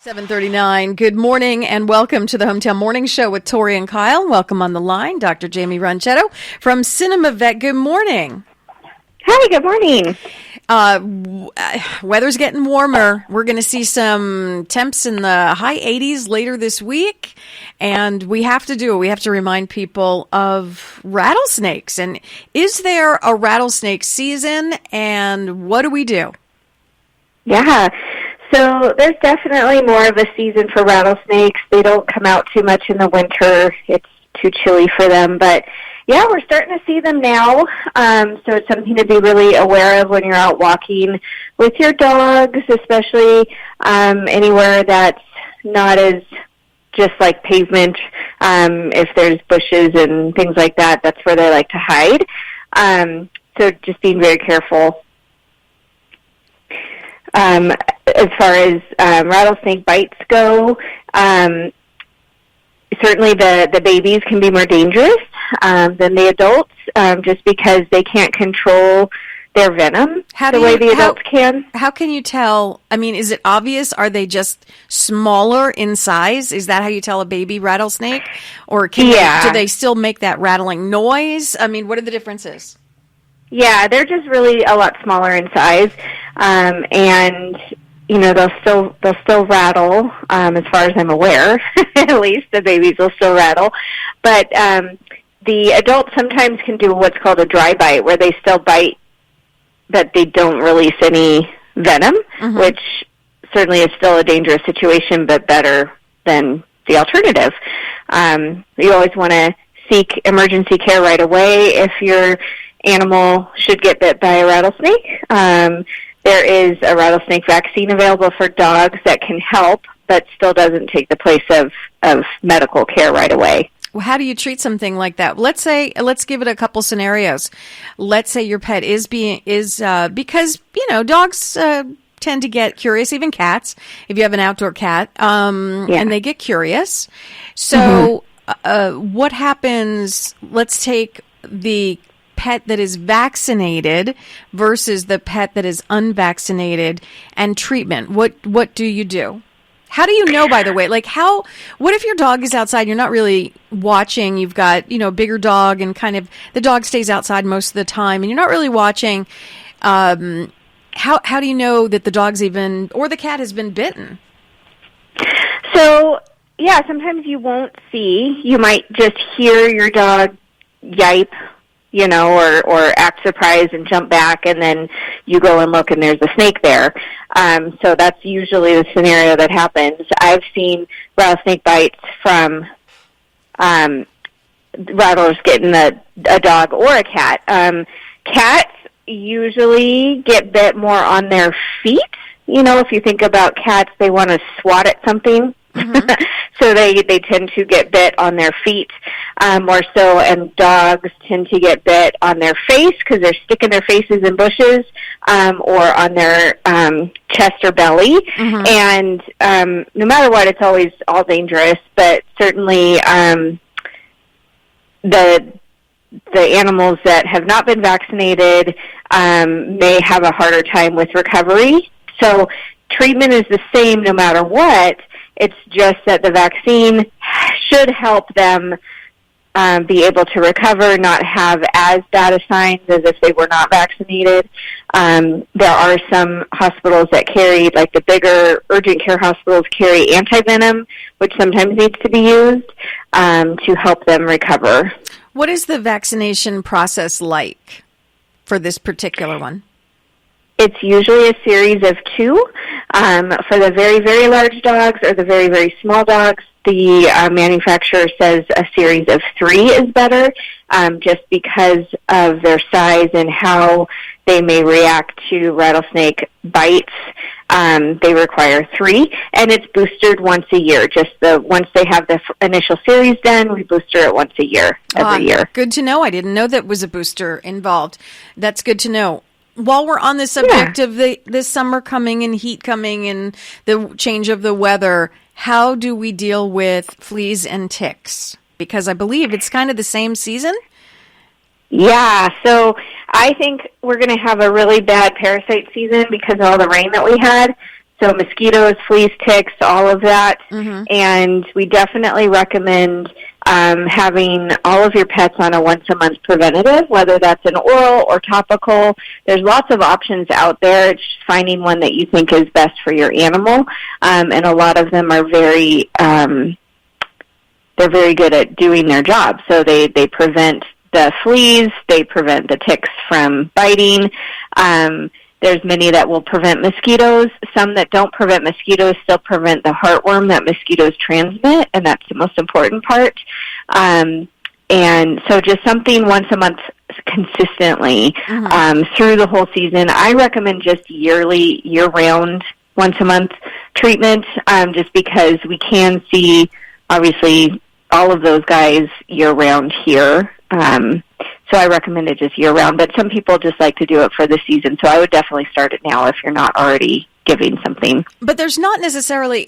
7:39. Good morning and welcome to the Hometown Morning Show with Tori and Kyle. Welcome on the line, Dr. Jaimie Ronchetto from Cinema Vet. Good morning. Hi, good morning. Weather's getting warmer. We're going to see some temps in the high 80s later this week. And we have to remind people of rattlesnakes. And is there a rattlesnake season? And what do we do? Yeah. So there's definitely more of a season for rattlesnakes. They don't come out too much in the winter. It's too chilly for them. But, yeah, we're starting to see them now. So it's something to be really aware of when you're out walking with your dogs, especially anywhere that's not as just like pavement. If there's bushes and things like that, that's where they like to hide. So just being very careful. As far as rattlesnake bites go, certainly the babies can be more dangerous than the adults, just because they can't control their venom the way the adults can. How can you tell? I mean, is it obvious? Are they just smaller in size? Is that how you tell a baby rattlesnake? Or do they still make that rattling noise? I mean, what are the differences? Yeah, they're just really a lot smaller in size, and you know they'll still rattle. As far as I'm aware, at least the babies will still rattle, but the adults sometimes can do what's called a dry bite, where they still bite, but they don't release any venom, which certainly is still a dangerous situation, but better than the alternative. You always want to seek emergency care right away if your animal should get bit by a rattlesnake. There is a rattlesnake vaccine available for dogs that can help, but still doesn't take the place of medical care right away. Well, how do you treat something like that? Let's give it a couple scenarios. Let's say your pet is because, dogs tend to get curious, even cats, if you have an outdoor cat, and they get curious. So what happens? Let's take the pet that is vaccinated versus the pet that is unvaccinated and treatment. What do you do? How do you know, by the way? What if your dog is outside, you're not really watching, you've got, a bigger dog and kind of the dog stays outside most of the time and you're not really watching, how do you know that the dog's or the cat has been bitten? So, yeah, sometimes you won't see. You might just hear your dog yipe, or act surprised and jump back, and then you go and look and there's a snake there. So that's usually the scenario that happens. I've seen rattlesnake bites from rattlers getting a dog or a cat. Cats usually get bit more on their feet. If you think about cats, they want to swat at something. So they tend to get bit on their feet more so, and dogs tend to get bit on their face because they're sticking their faces in bushes or on their chest or belly. And no matter what, it's always all dangerous, but certainly the animals that have not been vaccinated may have a harder time with recovery. So treatment is the same no matter what. It's just that the vaccine should help them be able to recover, not have as bad a signs as if they were not vaccinated. There are some hospitals that carry, like the bigger urgent care hospitals carry antivenom, which sometimes needs to be used to help them recover. What is the vaccination process like for this particular one? It's usually a series of 2. For the very, very large dogs or the very, very small dogs, the manufacturer says a series of 3 is better, just because of their size and how they may react to rattlesnake bites. They require 3, and it's boosted once a year. Once they have the initial series done, we booster it once a year, every year. Good to know. I didn't know that was a booster involved. That's good to know. While we're on the subject of this summer coming and heat coming and the change of the weather, how do we deal with fleas and ticks? Because I believe it's kind of the same season. Yeah, so I think we're going to have a really bad parasite season because of all the rain that we had. So mosquitoes, fleas, ticks, all of that. And we definitely recommend having all of your pets on a once-a-month preventative, whether that's an oral or topical. There's lots of options out there. It's just finding one that you think is best for your animal. And a lot of them are very they're very good at doing their job. So they prevent the fleas, they prevent the ticks from biting. There's many that will prevent mosquitoes. Some that don't prevent mosquitoes still prevent the heartworm that mosquitoes transmit, and that's the most important part. And so just something once a month consistently through the whole season. I recommend just yearly, year-round, once-a-month treatment just because we can see, obviously, all of those guys year-round here. So I recommend it just year-round, but some people just like to do it for the season, so I would definitely start it now if you're not already giving something. But there's not necessarily,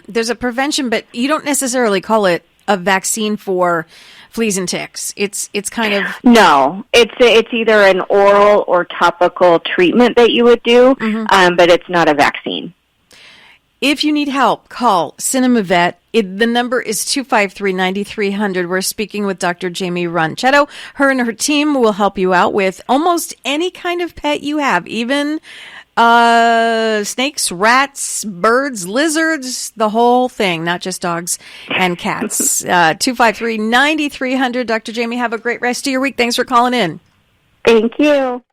there's a prevention, but you don't necessarily call it a vaccine for fleas and ticks. It's kind of... No, it's either an oral or topical treatment that you would do, but it's not a vaccine. If you need help, call Cinema Vet. The number is 253-9300. We're speaking with Dr. Jaimie Ronchetto. Her and her team will help you out with almost any kind of pet you have, even snakes, rats, birds, lizards, the whole thing, not just dogs and cats. 253-9300. Dr. Jaimie, have a great rest of your week. Thanks for calling in. Thank you.